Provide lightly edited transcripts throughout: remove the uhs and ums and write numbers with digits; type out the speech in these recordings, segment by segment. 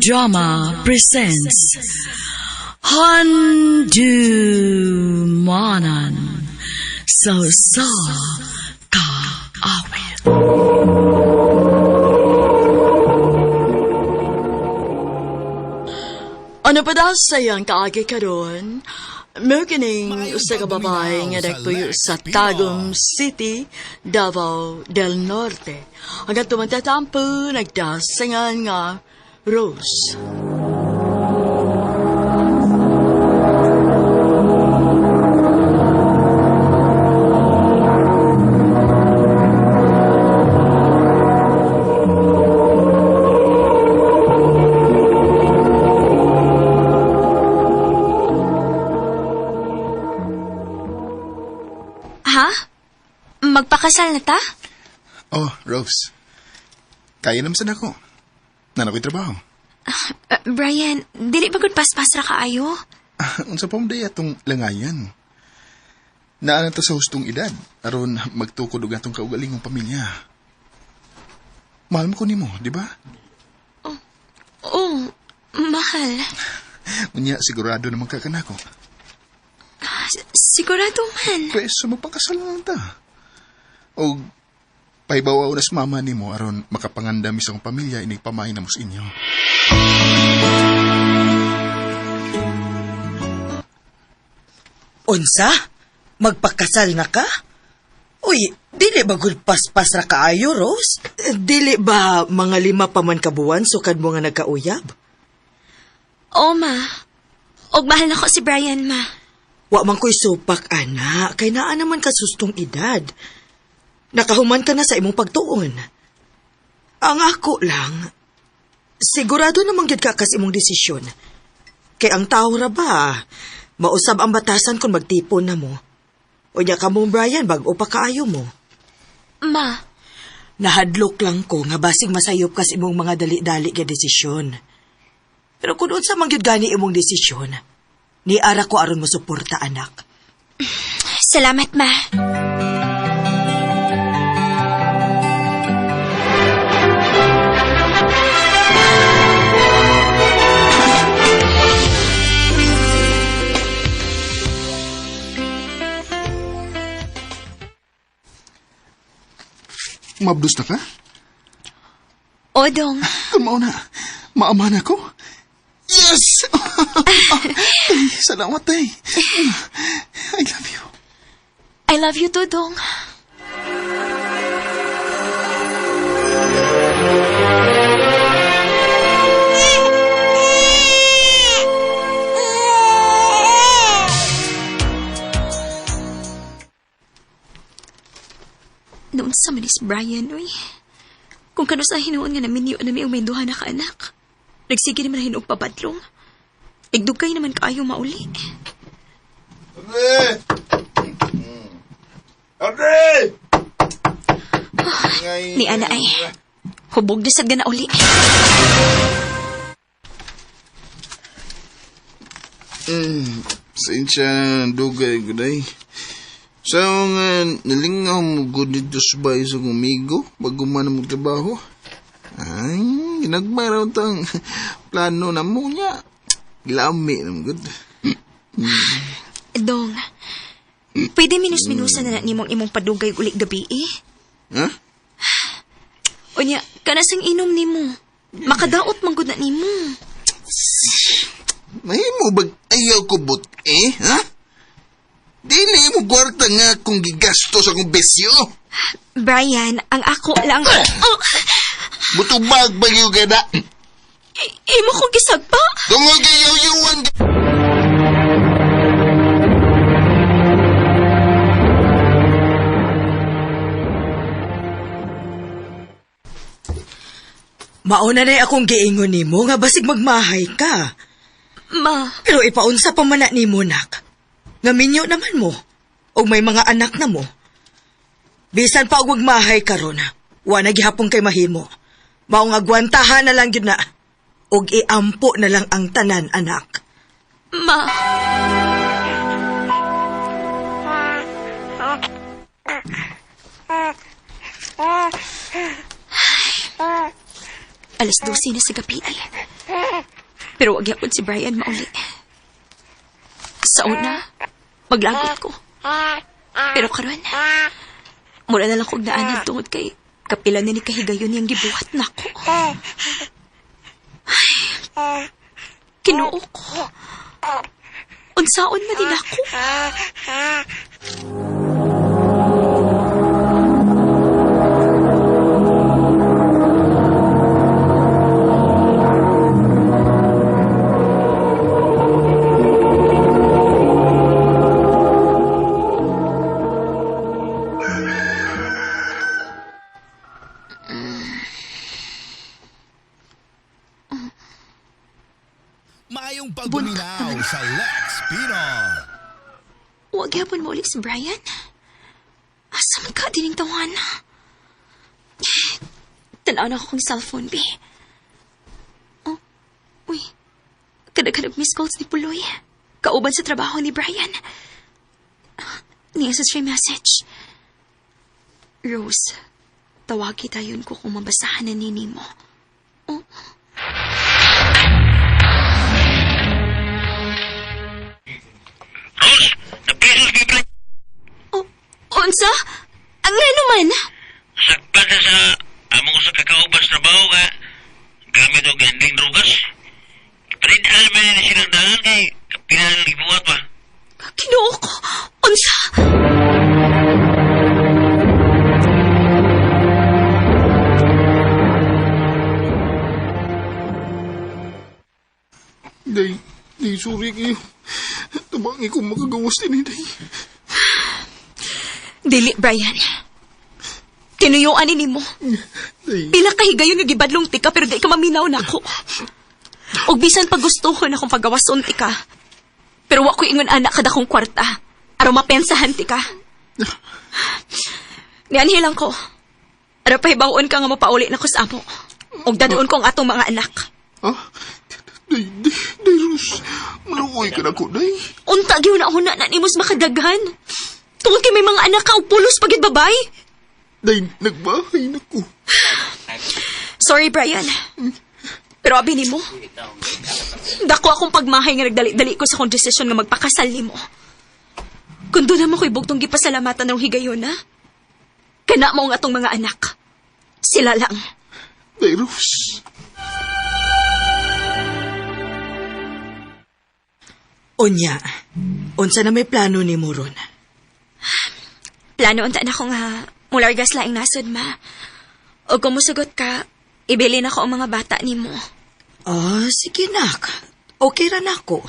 Drama presents Handumanan sa Kaawit. Ano pa daw sayang kaagi karon? Merkening usa ka babae nga nagpuyo sa Tagum City, Davao del Norte. Hanggang tumatatampo, nagdasingan nga Rose. Ha? Magpakasal na ta? Oh, Rose. Kaya naman sana ako. Nanak ko'y trabaho. Brian, dili ba gud paspas ra kaayo? Unsa pa mo day atong langayan? Naana to sa hustong edad, aron magtukod og atong kaugalingong pamilya. Mahal mo ko nimo, di ba? Oh, mahal. Unya sigurado naman ka kanako. Sigurado man. Pwesto magpakasal na lang ta. O pahibaw na sa mama nimo aron makapangandam isang pamilya inig pamahin na mo sa inyo. Unsa? Magpakasal na ka? Uy, dili ba gud paspas ra kaayo, Rose? Dili ba mga 5 pa man kabuwan sukad mo nga nagkauyab? Oo, ma. Og mahal na ko si Brian, ma. Wa man ko'y supak, ana. Kay naa naman ka sustong edad. Nakahuman ka na sa imong pagtuon. Ang ako lang, sigurado namang gyud ka kas imong desisyon. Kay ang tao ra ba, mausab ang batasan kung magtipon na mo. Unya ka mong Brian, bag-o pa kaayo mo. Ma, Nahadlok lang ko nga basig masayop kas imong mga dali-dali nga desisyon. Pero kung unsa man gyud gani imong desisyon, ni ara ko aron mo suporta, anak. salamat, ma. Mabdus na ka? Odong. Kamao na. Maaman ako. Yes! Ay, salamat, tay. I love you. I love you too, Dong. Noon sa manis Brian, uy. Kung kano sa hinuon nga namin yun namin ang may duha na kaanak. Nagsige naman hinog papadlong. Igdugkay naman kaayo mauli. Andre! Andre! Ni ana ay. Hubog di sad gana uli. Sensya dugay guday. Sa nga nalingaw mo gud dito sa bahay sa kumigo bago man mo trabaho. Ay, ginagmaraw tang plano na mo niya. Lami naman gud. Dong, pwede minus-minusan na nimong imong padugay ulit gabi eh. Ha? Unya, kanasang inom nimo. Makadaot man gud na nimo. Mahimo bag ayaw ko but ha? Dili mo gwarta nga kung gigasto sa kong besyo. Brian, ang ako lang... Oh, Butubag ba yung gada? imo ko gisagpa. Tungol kayo yuwan. Mauna na akong giingon nimo nga basig magmahay ka. Ma, Pero ipaunsa pa man na nimo, nak. Nga minyo naman mo. O may mga anak na mo. Bisan pa og magmahay karon, wa na gihapon kay mahimo. Maong agwantahan na lang yun na. Og iampo na lang ang tanan, anak. ma. Alas 12 na sa gabi. Pero wag yapon si Brian mauli. Sa una, maglagot ko. Pero karon, mula na lang kong naanan tungod kay kapila na ni kahigayon niyang gibuhat na ko. Ay, kinuo ko. Unsaon man din ako. Maayong pagbuminaw sa Lex Pinor. Huwag yapon mo ulit si Brian. Asa man ka dining tawana? Tanaw na ko kong cellphone, be. Oh, uy. Kadag-kadag miss calls ni Puloy. Kauban sa trabaho ni Brian. Niya sa stray message. Rose, tawagi tayon ko kung mabasahan na nini mo. Oh. Rose, napisos kay Brian. Oh, unsa? Ang nga naman? Sakpan na sa among sa kakauban sa trabaho ka. Gamit o ganding drugas. Parinaan man na silang dahan kay kapilan ng ibuhat pa. Kinuo ko. Unsa? Day, sorry kayo. Tabangi ko makagawas din day. Dili, Brian. Tinuyuan ni mo. Day, Pila kahigayon nga gibadlong tika pero di ka maminaw na ako. Og bisan pag gusto ko na kung pagawason tika. Pero wa ko ingon anak kada kong kwarta. Araw mapensahan tika. Nianhilang ko. Araw pahibawon ka nga mapauli na ko sa amo. Og dadoon ko ang atong mga anak. ah? Day, Rose. Maluoy ka na ko, day. Unta gyud na una na nimos makadaghan. Tungod kay may mga anak ka og pulos pagid babay. Day, nagbahay na ko. Sorry, Brian. Pero abi nimo. Dako akong pagmahay nga nagdali-dali ko sa kong desisyon nga magpakasal nimo. Kung doon naman ko'y bugtong gipasalamatan ng higayon, ha? Kana mo ang atong mga anak. Sila lang. Day, Rose. Unya, unsa na may plano ni mo ron? Plano unta na ko nga mulargas laing nasod, ma. O kung musugot ka, ibili na ko ang mga bata nimo. Ah, sige nak. Okay ra nako.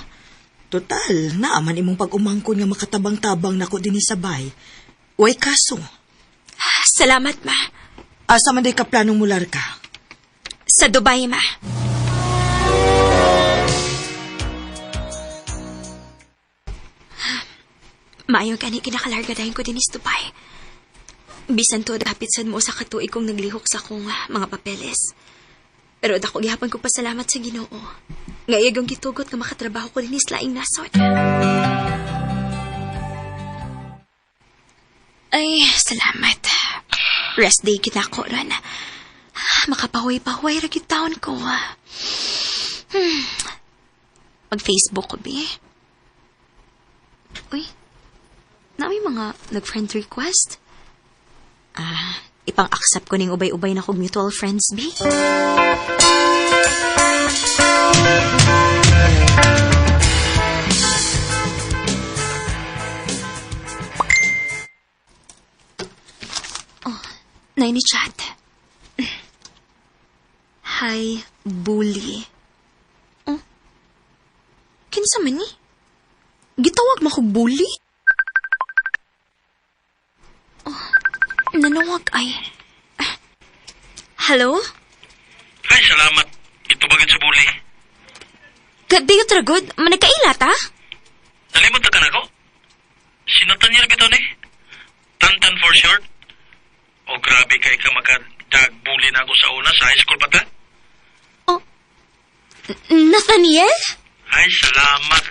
Total, naaman imong pag-umangkon nga makatabang-tabang nako dinhi sa bay. Way kaso. Salamat, ma. Asa man day ka planong mular ka? Sa Dubai, ma. Maayo ka ni kinakalarga dahil ko din is Dubai. Bisan to, dapit sad mo sa katuig kong naglihok sa kong mga papeles. Pero dako gihapon ko pasalamat sa Ginoo. Nga iyagong gitugot nga makatrabaho ko din is laing nasod. Ay, salamat. Rest day kita ko ron. Makapahuay-pahuay ra taon ko. Mag-Facebook ko, be. Uy, na may mga nag-friend request? Ipang-accept ko ning ubay-ubay na kong mutual friends, be. Oh, na ni chat. Hi, bully. Oh, kinsa man ni? Gitawag mo ko bully? Oh, nanawag ay. Hello? Ay, salamat. Ito bagay sa buli. Gadi yung tragod? Managkailat, ha? Nalimot na ka na ko? Sinatan niya na bitaw ni? Tantan for short? O grabe kay ka makadagbuli na ako sa una sa high school pa ta? Oh, Nathaniel? Ay, salamat.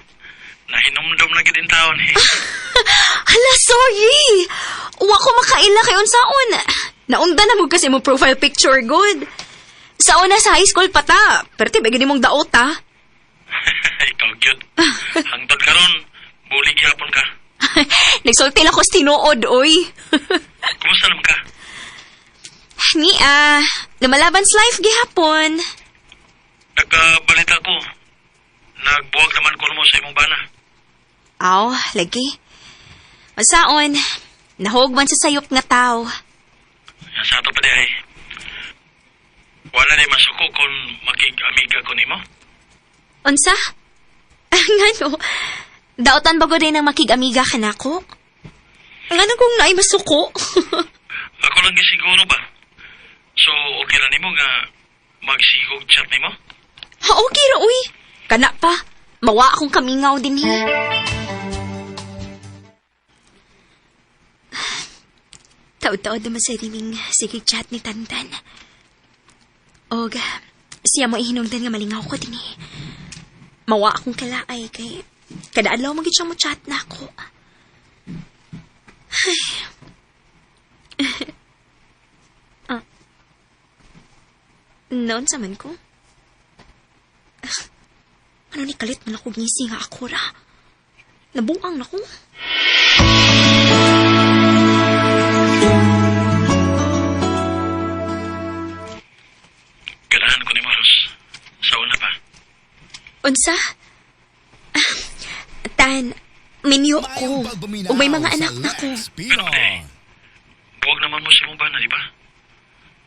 Nahinumdum na gid in taon eh. Hala, sorry! Wa ko makaila kay unsaon. Naunda na mo kasi mo profile picture, good. Sa una sa high school pa ta. Pero ti, bagay mong daot ha. Ikaw cute. Hangtod ka ron, bulig hapon ka. Nagsulti lang ko sa tinuod, oy. Kumusta naman ka? Lumalaban sa life gihapon. Nagkabalita ko. Nagbuwag naman ko mo sa imong bana. Aw, lagi. Masaon, nahugman sa sayop nga tao. Yan sa ato pa di ay. Wala na masuko kung makig-amiga ko nimo. Unsa? Nga no, daotan bago din ang makig-amiga ka na ko? Nga na kung naay masuko. Ako lang gisiguro ba? So, okay na nimo nga magsigog chat nimo? Ha, okay ra, uy. Kana pa, mawa akong kamingaw din hi. Taod-taod naman sa riming sige chat ni Tantan. Og, siya mo ihinungdan nga malingaw ko din hi. Mawa akong kalaay kay kada adlaw magid siya mo chat na ako. Ay. Noon sa man ko? Ano ni kalit man ako ngisi nga ako ra? Nabuang na ko. Ganahan ko ni Moros. Sa una pa. Unsa? Tan, minyo ko. O may mga anak na ko. Pero pwede. Buwag naman mo sa imong bana, di ba?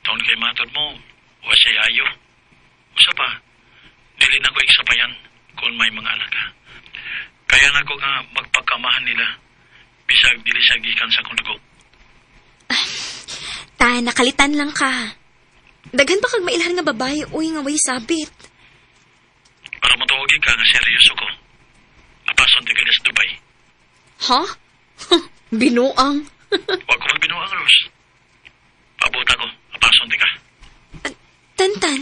Taon kay matod mo, o siya ayo. Usa pa, dili na ko iksapayan kung may mga anak ka. Kaya na ko nga magpagkamahan nila, bisag dili siya gikan sa kong dugo. Tan, nakalitan lang ka. Daghan pa kag mailhan nga babae, uy nga way sabit. Para matawagin ka nga seryoso ko. Apason ti ka sa Dubai. Ha? Binuang. Huwag ko magbinuang, Rose. Paabot ako, apason ti ka. Tantan.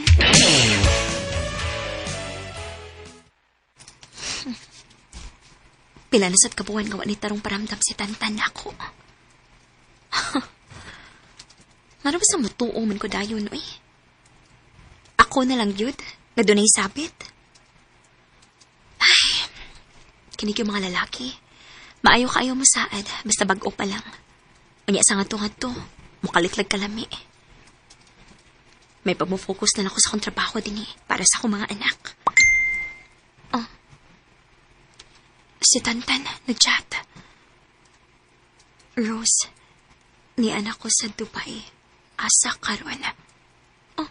Pila na sad kabuan nga wani tarong paramdam si Tantan ako. Ano ba sa mutuo man ko dayon, oy? Ako na lang yun, na dunay sabit. Ay, kinig yung mga lalaki. Maayo kaayo mo saad, basta bag-o pa lang. Unya sa nga to, mukalitlag kalami. May pag-focus na lang ako sa kong trabaho din para sa akong mga anak. Oh. Si Tantan, nag-chat. Rose, ni anak ko sa Dubai. Asa karon. Oh.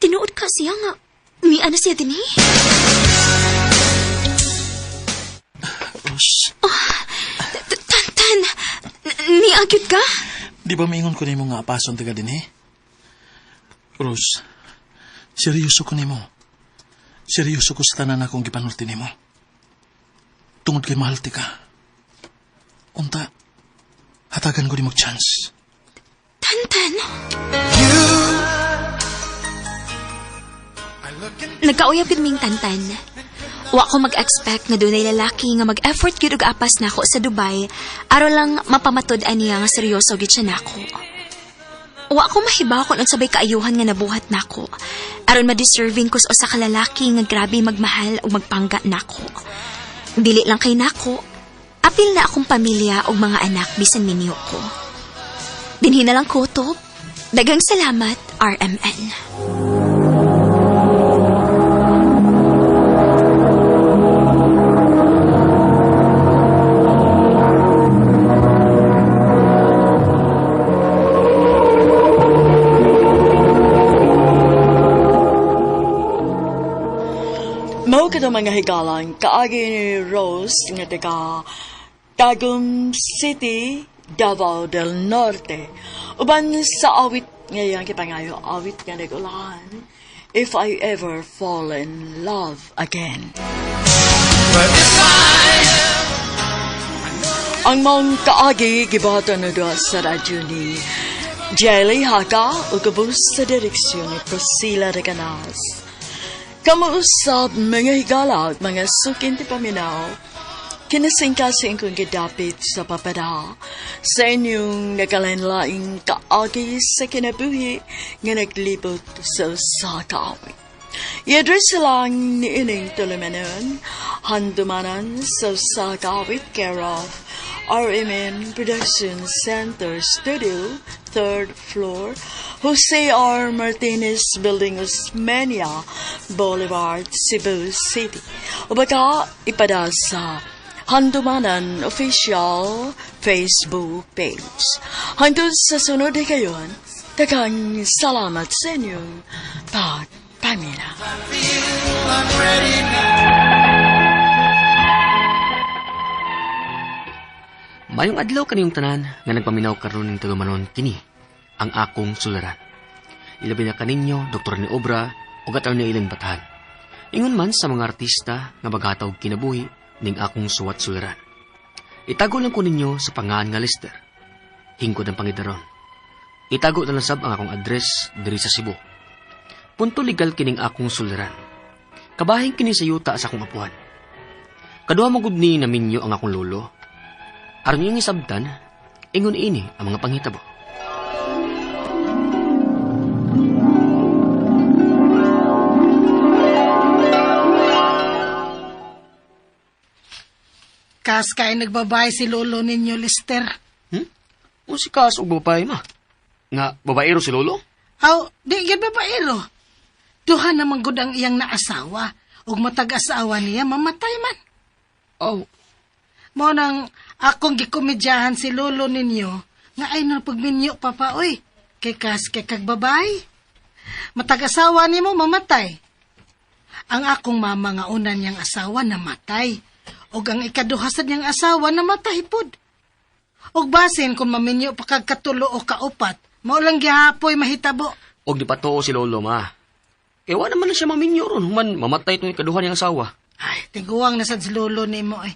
Tinuod ka siya nga. Ni ana siya din Rose. Oh. Tantan, ni agyud ka? Di ba maingon ko nimo nga apason taga din Rose, seryoso ko nimo. Seryoso ko sa tanan akong gipanulti nimo. Tungod kay mahal ti ka. Unta, hatagan ko ni mag-chance. Tantan. Nagkauyab yun ming Tantan. Wa ko mag-expect nga dunay lalaki nga mag-effort gyud og apas nako sa Dubai aron lang mapamatod aniya nga seryoso gyud siya nako. Wa ko mahibaw kung sabay kaayuhan nga nabuhat nako aron ma-deserving ko sa usa ka lalaki nga grabe magmahal ug magpangga nako. Dili lang kay nako, apil na akong pamilya ug mga anak bisan minyo ko. Dinhi na lang kutob. Dagang salamat, RMN. Mao kada mga higalang kaagi ni Rose nga taga Tagum City, Davao del Norte. Uban sa awit ngayon kipangayo awit nga nagulahan. If I ever fall in love again. Ang mong kaagi gibata na doon sa radyo ni Jelly Haka o kabus sa direksyon ni Priscilla Reganas. Kamuusap mga higala at mga sukin ti paminaw. Kinasingkasing kong gidapit sa papada sa inyong nakalanlaing kaagi sa kinabuhi nga naglibot sa sakawit. I-address lang ni ining tulumanon, handumanan sa sakawit care of RMN Production Center Studio, 3rd floor, Jose R. Martinez Building, Osmeña Boulevard, Cebu City. O baka ipada sa Handumanan Official Facebook page. Hangtod sa sunod na kayon, takang salamat sa inyong pagpamina. Mayong adlaw kaniyong tanan nga nagpaminaw karon ning tulumanon kini ang akong sularan. Ilabi na kaninyo Dr. ni Obra ug Attorney Ellen Batahan. Ingon man sa mga artista nga maghatag kinabuhi ning akong suwat sularan. Itago lang ko ninyo sa pangalan nga Lester. Hingkod ang pangidaron. Itago na sab ang akong address diri sa Cebu. Punto legal kining akong sularan. Kabahin kini sa yuta sa akong apuhan. Kaduha mo gud ni naminyo ang akong lolo. Aron yung isabtan, ingon ini ang mga panghitabo. Kas kay nagbabay si lolo ninyo, Lester. O si Kas o babae ma? Nga babaero si lolo? Aw, di gid babaero. Duha naman gud ang iyang naasawa. Ug matag-asawa niya mamatay man. Oh, Mo nang akong gikomedyahan si lolo ninyo nga ay na pagminyo papa oy. Kay kas kay kag babay. Matag-asawa nimo mamatay. Ang akong mama nga una niyang asawa namatay. Og ang ikaduha sad niyang asawa namatay pod. Og basin kung maminyo pa kag katulo o kaupat, mao lang gihapoy mahitabo. og di patoo si lolo ma. Kaya wala naman na siya maminyo ron, human mamatay itong ikaduhan niyang asawa. Ay, tiguang na sad si lolo nimo eh.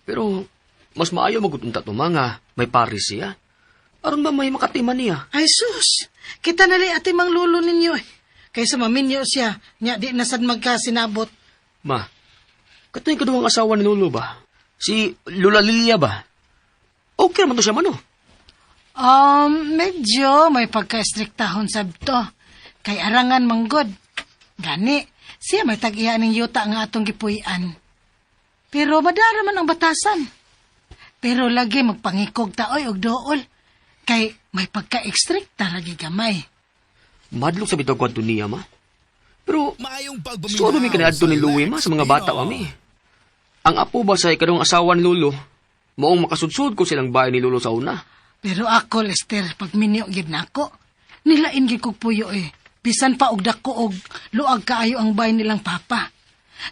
Pero mas maayo magutunta to mga may paris siya. Aron ba may makatiman niya? Ay sus, kita nali ati mang lolo ninyo eh. Kaysa maminyo siya, nya di na sad magkasinabot. Ma, kato yung kaduhang asawa ni lolo ba? Si Lola Lilia ba? Okay naman to siya mano. Medyo may pagka-estriktahon sabto. Kay arangan manggod. Gani, siya may tag-iya ng yuta nga atong gipuy-an. Pero madara man ang batasan. Pero lagi magpangikog taoy og dool. Kay may pagka-ekstrikta lagi gamay. Madlok sa bitog kwadto niya ma. Pero Mayong pagbuminaw so mi kaniadto ni Louie ma sa mga bata kami. Ang apo ba sa ikadong asawa ni Lolo? Maong makasudsud ko silang bahay ni Lolo sa una. Pero ako, Lester, pag minyo gid nako, nilain gid kog puyo eh. Bisan pa og dako og luag kaayo ang bay nilang papa.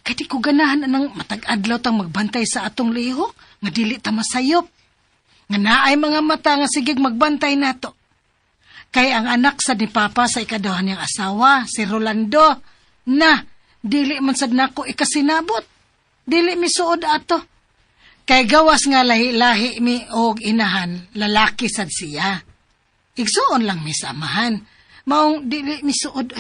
Kay di ko ganahan anang matag-adlaw tang magbantay sa atong lihok, nga dili ta masayop. Nga naay mga mata nga sigig magbantay nato. Kay ang anak sa ni papa sa ikaduhan niyang asawa, si Rolando, na dili man sad nako ikasinabot. Dili mi suod ato. Kay gawas nga lahi-lahi mi og inahan, lalaki sad siya. Igsuon lang mi samahan. Maong dili mi suod.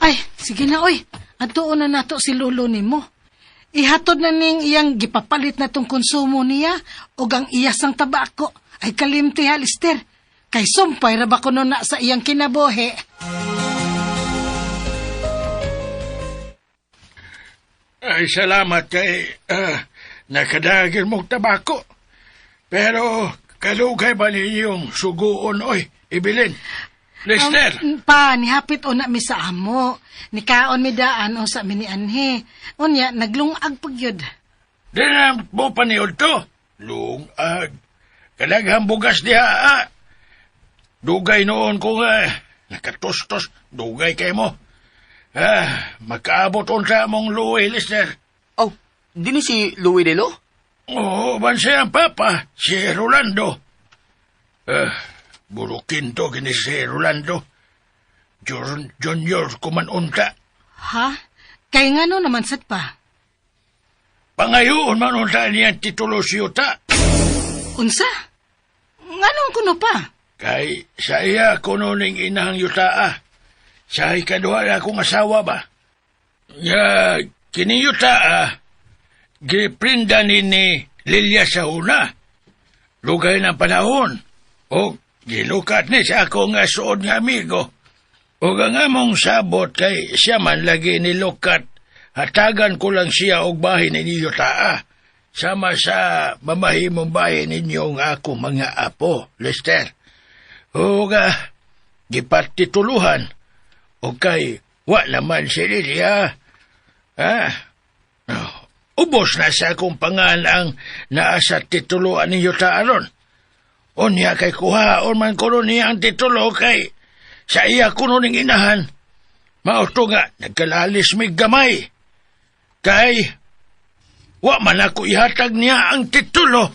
Ay, sige na oy. Atuon na nato si lolo nimo. Ihatod na ning iyang gipapalit na tong konsumo niya og ang iyasang tabako. Ay kalimti ha, Lister. Kay sumpay ra ba kuno na sa iyang kinabuhi. Ay, salamat kay nakadagil mong tabako. Pero kalugay ba ninyong suguon, oy, ibilin? Lester! Pa, nihapit o na mi sa amo. Nikaon mi daan o sa mini anhe. Unya, naglungag pagyod. Di na mo paniod to. Lungag. Kadaghang bugas diha, Dugay noon ko nga, nakatustos, dugay kay mo. Makaabot sa mong Louie, Lester. Oh, di ni si Louie Delo? Oo, bansa ang papa, si Rolando. Burukin to kini si Rolando. Junior kumanunta. Ha? Kay nga no naman sad pa. Pangayoon manunta niya titulo si Yuta. Unsa? Nganong kuno pa? Kay sa iya kuno ning inahang Yuta. Sa ikaduha na akong asawa ba? Ya, kini Yuta giprinda ni Lilia sa una. Lugay ng panahon. O gilukat ni sa akong suod nga amigo. O ang among sabot kay siya man lagi nilukat. Hatagan ko lang siya og bahin ninyo taa. Sama sa mamahimong bahin ninyo nga ako mga apo, Lester. O gipatituluhan. O kay wa naman si Lilia. Ubos na sa akong pangalang naa sa tituluan ninyo taaron. Unya kay kuhaon man ko niya ang titulo kay sa iya kuno ning inahan. Mauto nga nagkalalis may gamay. Kay wa man ako ihatag niya ang titulo.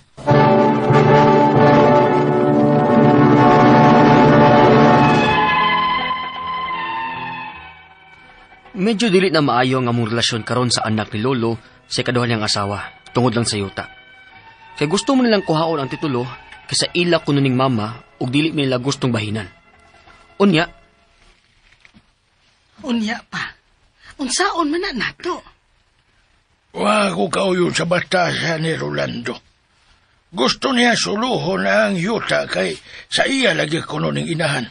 Medyo dili na maayo ang among relasyon karon sa anak ni Lolo sa ikaduha niyang asawa, tungod lang sa yuta. Kaya gusto mo nilang kuhaon ang titulo kaysa ila kuno ning mama ug dili nila gustong bahinan. Unya pa. Unsaon man na nato? Wa ko kauyon sa batasan ni Rolando. Gusto niya suluhon ang yuta kay sa iya lagi kuno ning inahan.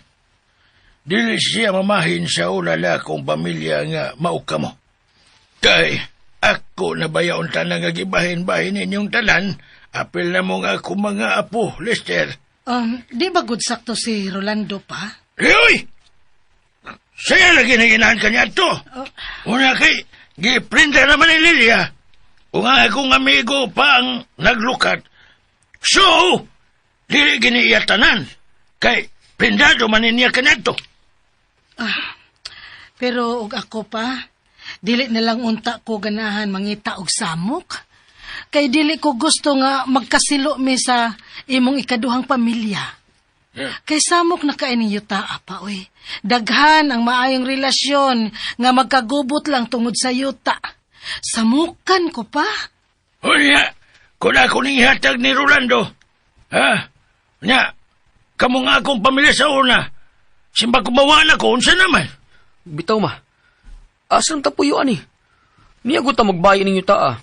Dili siya mamahin sa ulala kong pamilya nga mauka mo. Kay ako na bayaon tanang nga gibahin-bahin ninyong tanan, apil na mong ako mga apo, Lester. Di ba good sakto si Rolando pa? Uy! Saya lagi na inahan kanya to. Una kay, giprinda naman ni Lilia. Kung ang akong amigo pa ang naglukat. So, dili giniiyatanan. Kay, prindado man niya kanya to. Pero og ako pa, dili na lang unta ko ganahan mangita og samok. Kay dili ko gusto nga magkasilo mi sa imong ikaduhang pamilya. Kay samok na kaining yuta apa, oy. Daghan ang maayong relasyon nga magkagubot lang tungod sa yuta. Samukan ko pa. Unya, kung ako ning ihatag ni Rolando. Nya, kamo nga akong pamilya sa una. Simba kumawa na ko, unsa naman? bitaw ma. Asam ta puyuan ni. Niya ta magbayan ninyo taa.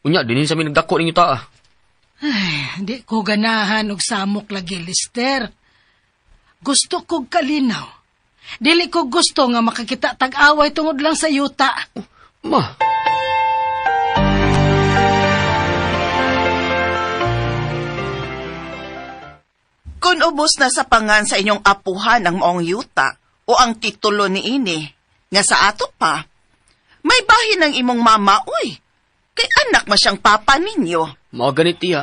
Unya dinhin sa mi nagdako ninyo taa. Ay, di ko ganahan og samok lagi, Lister. Gusto kog kalinaw. Dili ko gusto nga makakita tag-away tungod lang sa yuta. Ma. Kung ubos na sa pangan sa inyong apuhan ang maong yuta o ang titulo ni ini, nga sa ato pa, may bahin ng imong mama, uy. Kay anak ma siyang papa ninyo. Mga ganit tiya.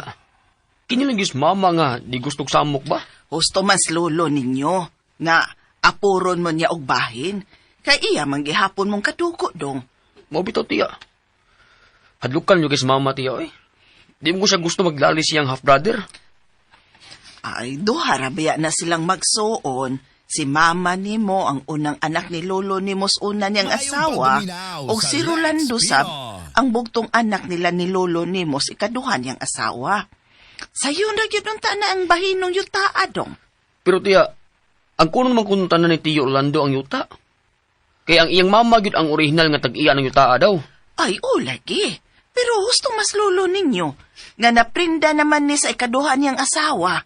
Kinilang mama nga, di gustong samok ba? Husto mas lolo ninyo, nga apuron mo niya og bahin, kay iya manggihapon mong kaduko dong. Mga bitaw tiya. Hadlukan nyo kay mama tiya, oy. Di mo ko siya gusto maglali siyang half-brother. Ay, duharabaya na silang magsuon. Si mama nimo ang unang anak ni lolo nimos una niyang asawa, o si Rolando sab ang bugtong anak nila ni lolo nimos ikaduhan niyang asawa. Sayo na yun na ang bahinong yuta adong. Pero tiya, ang kuno naman kununta na ni Tiyo Orlando ang yuta. Kaya ang iyang mama yun ang original nga tag-iya ng yuta daw. Ay, o lagi. Pero husto mas lolo ninyo, nga naprinda naman ni sa ikaduhan niyang asawa.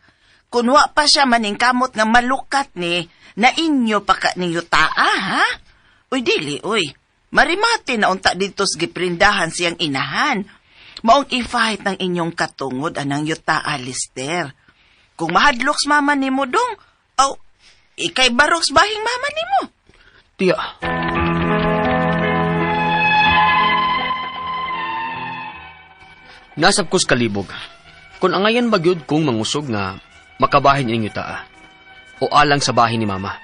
Kunwa pa siya maning kamot nga malukat ni, na inyo pa ka ni yutaa, ha? Uy, dili, uy. Marimati na unta dito giprindahan siyang inahan. Maong i-fight ng inyong katungod anang yutaa, Lister. Kung mahadloks mama ni mo dong, ikay baroks bahing mama ni mo. Tiya. Nasab kus kalibog. Kung angayan bagyod kong mangusog nga makabahin ining yuta o alang sa bahin ni mama.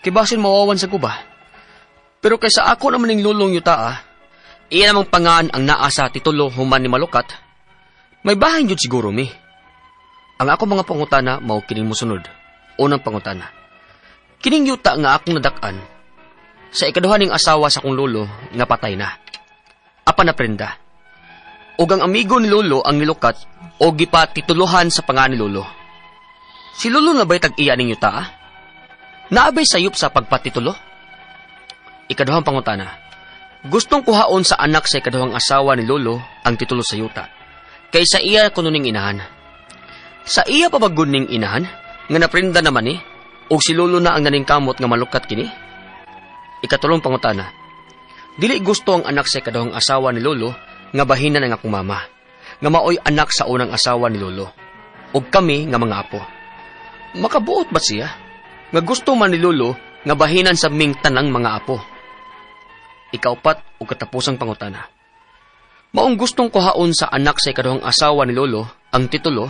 Kibasin mawawan sa kuba. Pero kaysa ako naman ng lulong yuta, iya namang pangaan ang naasa titulo human ni malukat, may bahin yun siguro mi. Ang ako mga pangutana mao kining musunod. Unang pangutana. Kining yuta nga akong nadakan sa ikaduha ning asawa sa kong lolo nga patay na. Apa na prenda. Og ang amigo ni lolo ang nilukat o gipa tituluhan sa pangaan ni lolo. Si lolo na ba'y tag-iya ning yuta? Naabay sayop sa pagpatitulo? Ikaduhang pangutana. Gustong kuhaon sa anak sa ikaduhang asawa ni Lolo ang titulo sa yuta. Kaysa iya kununing inahan. Sa iya pabagod ning inahan, nga naprinda naman ni, og si Lolo na ang naningkamot nga malukat kini. Ikatulong pangutana. Dili gusto ang anak sa ikaduhang asawa ni Lolo nga bahinan ang akong mama, nga maoy anak sa unang asawa ni Lolo, og kami nga mga apo. Makabuot ba siya? Nga gusto man ni Lolo nga bahinan sa ming tanang mga apo. Ikaupat o katapusang pangutana. Maong gustong kuhaon sa anak sa ikaduhang asawa ni Lolo ang titulo,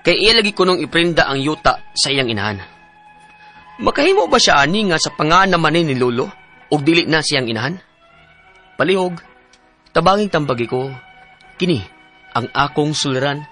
kay iya lagi kunong iprinda ang yuta sa iyang inahan. Makahimo ba siya ani nga sa panganaman ni Lolo o dili na siyang inahan? Palihog, tabanging tambagi ko, kini ang akong suliran,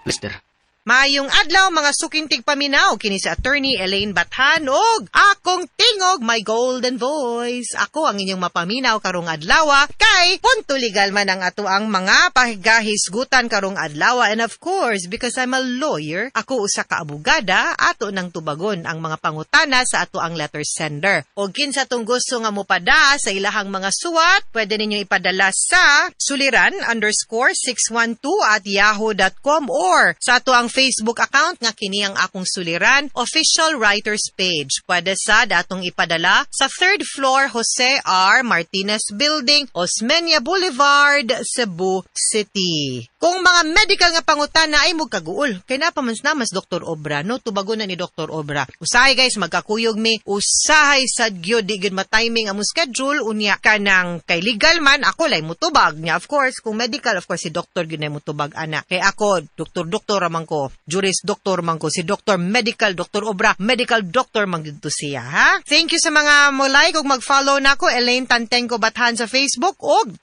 Lester. Mayong adlaw mga sukintig paminaw kini si Attorney Elaine Bathan og akong tingog my golden voice. Ako ang inyong mapaminaw karong adlaw kay punto legal man ang ato ang mga pahigahisgutan karong adlaw, and of course because I'm a lawyer, ako usa ka abogada, ato nang tubagon ang mga pangutana sa ato ang letter sender. Og kinsa tong gusto nga mopada sa ilahang mga suwat, pwede ninyo ipadala sa suliran_612@yahoo.com or sa ato ang Facebook account nga kini ang akong suliran official writers page. Pwede sa datong ipadala sa 3rd floor Jose R. Martinez Building, Osmeña Boulevard, Cebu City. Kung mga medical nga pangutana ay magkaguol, kay napamans-namas Dr. Obra, no? Tubago na ni Dr. Obra. Usahay guys, magkakuyog mi, usahay sad gyud di gyud ma-timing among schedule, unya kanang kay legal man, ako lay mutubag niya. Of course, kung medical, of course, si Dr. gyud na mutubag, ana. Kay ako, Dr. man ko, Juris Dr. man ko, si Dr. Medical, Dr. Obra, Medical Doctor man gyud to siya, ha? Thank you sa mga mo like ug mag-follow nako, Elaine Tantengco Bathan sa Facebook ug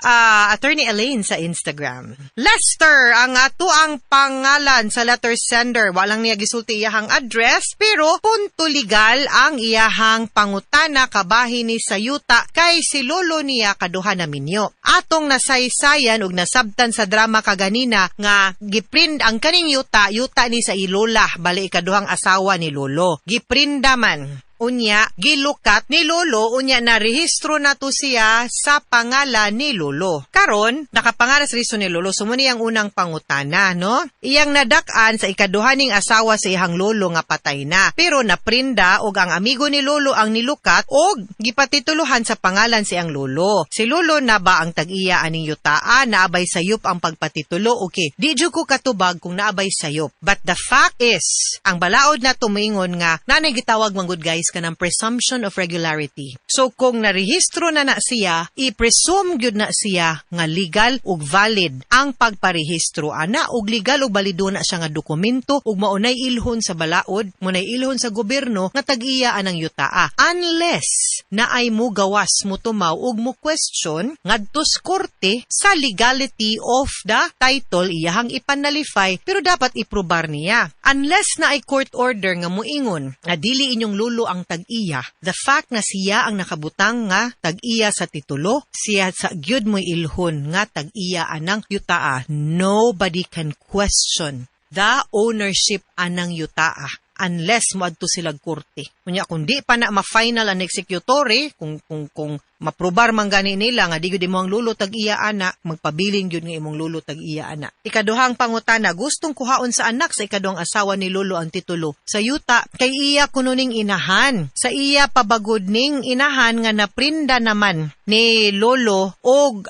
Attorney Elaine sa Instagram. Lester, ang ato ang pangalan sa letter sender. Walang niya gisulti iyahang address, pero punto legal ang iyahang pangutana kabahin ni sayuta kay si lolo niya kaduha na minyo. Atong nasaysayan ug nasabtan sa drama kaganina nga giprint ang kaning yuta ni sa ilola, bali ikaduhang asawa ni lolo. Giprinda man. Unya, gilukat ni Lolo, unya na rehistro na to siya sa pangalan ni Lolo. Karon, nakapangaras riso ni Lolo, sumuni ang unang pangutana, no? Iyang nadak-an sa ikaduhaning asawa sa iyang Lolo nga patay na. Pero naprinda og ang amigo ni Lolo ang nilukat og gipatituluhan sa pangalan si ang Lolo. Si Lolo na ba ang tag-iya aning yutaan, naabay sayop ang pagpatitulo? Okay, di jud ko katubag kung naabay sayop. But the fact is, ang balaod na tumingon nga, nanay gitawag manggod guys, ka ng presumption of regularity. So kung narehistro na siya, i-presume gyud na siya nga legal ug valid ang pagparehistro ana ug legal ug balido na siya nga dokumento ug maunay ilhon sa balaod, munay ilhon sa gobyerno nga tag-iya anang yutaa. Unless na ay mo gawas mo tumaw ug mo question ngadto sa korte sa legality of the title iyahang ipanalify, pero dapat iprobar niya. Unless na ay court order nga moingon nga dili inyong lulo ang tag-iya, the fact na siya ang nakabutang nga tag-iya sa titulo, siya sa gyud mo ilhon nga tag-iya anang yutaa. Nobody can question the ownership anang yutaa unless moadto sila korte. Kunya kung di pa na ma-final ang executory, kung maprobar man gani nila nga di gyud imong lulo tag-iya ana, magpabiling gyud nga imong lulo tag-iya ana. Ikaduhang pangutana, gustong kuhaon sa anak sa ikaduhang asawa ni lolo ang titulo sa yuta kay iya kununing inahan. Sa iya pabagod ning inahan nga naprinda naman ni lolo og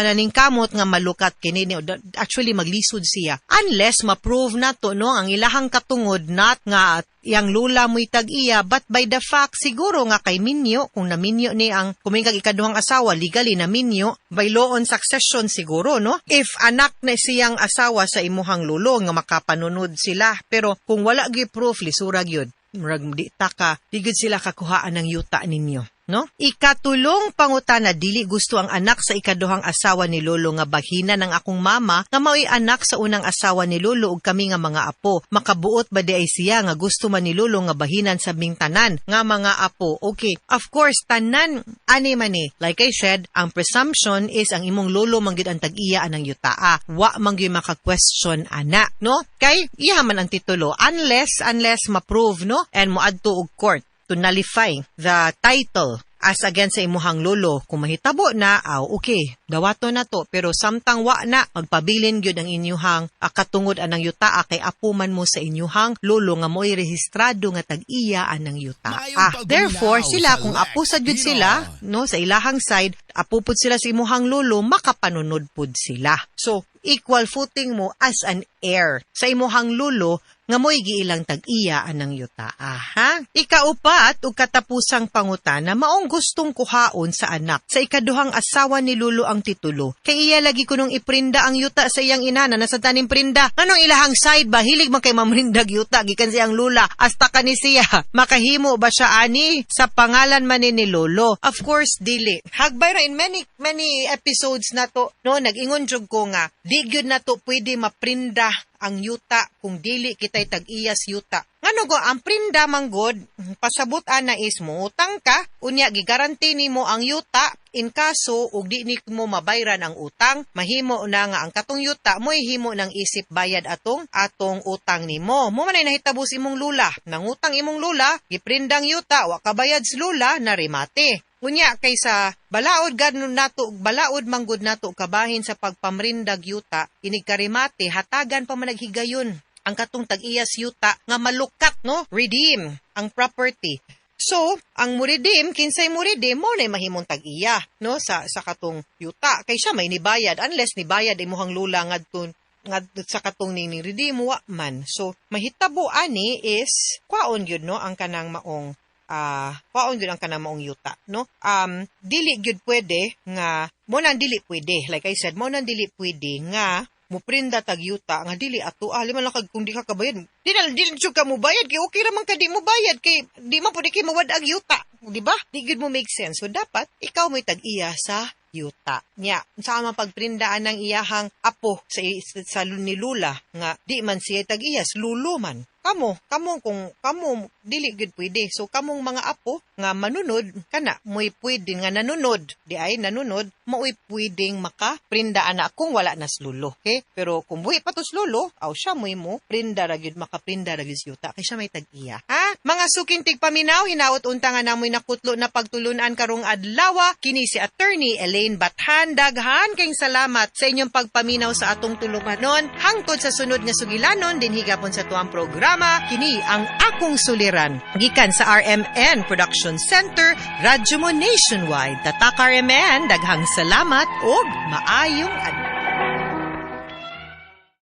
naningkamot nga malukat kini. Actually maglisod siya unless ma-prove nato no ang ilahang katungod not nga yang lula mo'y tag-iya, but by the fact, siguro nga kay minyo, kung naminyo ni ang kumingkag ikaduhang asawa, legally na minyo, by law on succession siguro, no? If anak na siyang asawa sa imuhang lulo, nga makapanunod sila, pero kung wala gyud proof, lisurag yun, murag di taka, di gyud sila kakuhaan ng yuta ninyo. No? Ikatulong pangutana, dili gusto ang anak sa ikaduhang asawa ni lolo nga baghina ng akong mama nga mao'y anak sa unang asawa ni lolo ug kami nga mga apo. Makabuot ba di ay siya nga gusto man ni lolo nga bahinan sa ming tanan nga mga apo? Okay, of course tanan ani man ni. Like I said, ang presumption is ang imong lolo manggid ang tag-iya anang yutaa. Wa manggid maka-question ana, no? Kay iya man ang titulo unless ma-prove, no? And moadto og court to nullify the title as against sa imuhang lolo. Kung mahitabo na, okay, dawato na to. Pero samtang wa na, magpabilin gyud ang inyuhang katungod anang yuta kay apuman mo sa inyuhang lolo nga mo'y rehistrado nga tag-iya anang yuta. Therefore, sila kung apo sa gyud sila, no, sa ilahang side, apo pud sila sa imuhang lolo, makapanunod pud sila. So, equal footing mo as an heir sa imuhang lolo nga mo'y giilang tag-iya anang yuta. Ikaupat, ug katapusang pangutana, maong gustong kuhaon sa anak. Sa ikaduhang asawa ni Lulo ang titulo. Kay iya lagi kunong iprinda ang yuta sa iyang inana, nasa tanim prinda. Anong ilahang side ba? Hilig man kay mamrindag yuta, gikan siyang lula. Hasta ka ni siya. Makahimo ba siya ani? Sa pangalan man ni Lolo? Of course, dili. Hagbay ra in many episodes na to, no, nag-ingon jud ko nga, di gyud na to pwede maprinda ang yuta kung dili kitay tag-iyas yuta. Ngano go ang prinda manggod, pasabot ana is mo utang ka, unya gigaranti nimo ang yuta in kaso ug di ni mo mabayran ang utang, mahimo na nga ang katong yuta mo'y himo ng isip bayad atong utang nimo. Mo man ay nahitabo si imong lula, nangutang imong lula, giprindang yuta, wa ka bayad si lula, narimate. Unya kaysa balaod balaod manggod nato kabahin sa pagpamrindag yuta, inig karimate hatagan pa man naghigayon ang katong tag-iyas yuta nga malukat, no, redeem ang property. So, ang mo-redeem, kinsay mo-redeem, mo na mahimong tag-iya, no, sa katong yuta. Kay siya may nibayad, unless nibayad imuhang lula ngadton sa katong ning redeem wa man. So, mahitabo ani is kwaon gyud, no, ang kanang maong kwaon gyud ang kanang maong yuta, no. Dili gyud pwede nga mo nang dili pwede, like I said, mo nang dili pwede nga muprinda tag yuta nga dili ato liman lang kag kung di ka kabayad. Dili jud ka mo bayad kay okay ra man ka di mo bayad kay di man pud kay mawad-ag yuta, di ba? Di gyud mo make sense. So dapat ikaw mo'y tag-iya sa yuta. Nya, sa man pagprindaan ng iyahang apo sa ni lula nga di man siya tag-iyas, lulo man. Kamo kung dili gud pwede. So kamong mga apo nga manunod kana mo'y pwede nga nanunod, di ay nanunod, mo'y pwedeng makaprinda ana kung wala nas lulo. Okay? Pero kung buhi pa tos lulo, siya mo'y mo prinda ra gyud makaprinda ra gyud yuta kay siya may tag-iya. Mga sukintig paminaw, hinaot unta nga namoy nakutlo na pagtulunan karong adlaw, kini si Attorney Elaine Bathan. Daghan kayong salamat sa inyong pagpaminaw sa atong tulumanon. Hangtod sa sunod nga sugilanon din higapon sa tuang programa, kini ang akong suliran. Gikan sa RMN Production Center, Radyo mo Nationwide. Tatak RMN, daghang salamat o maayong adlaw.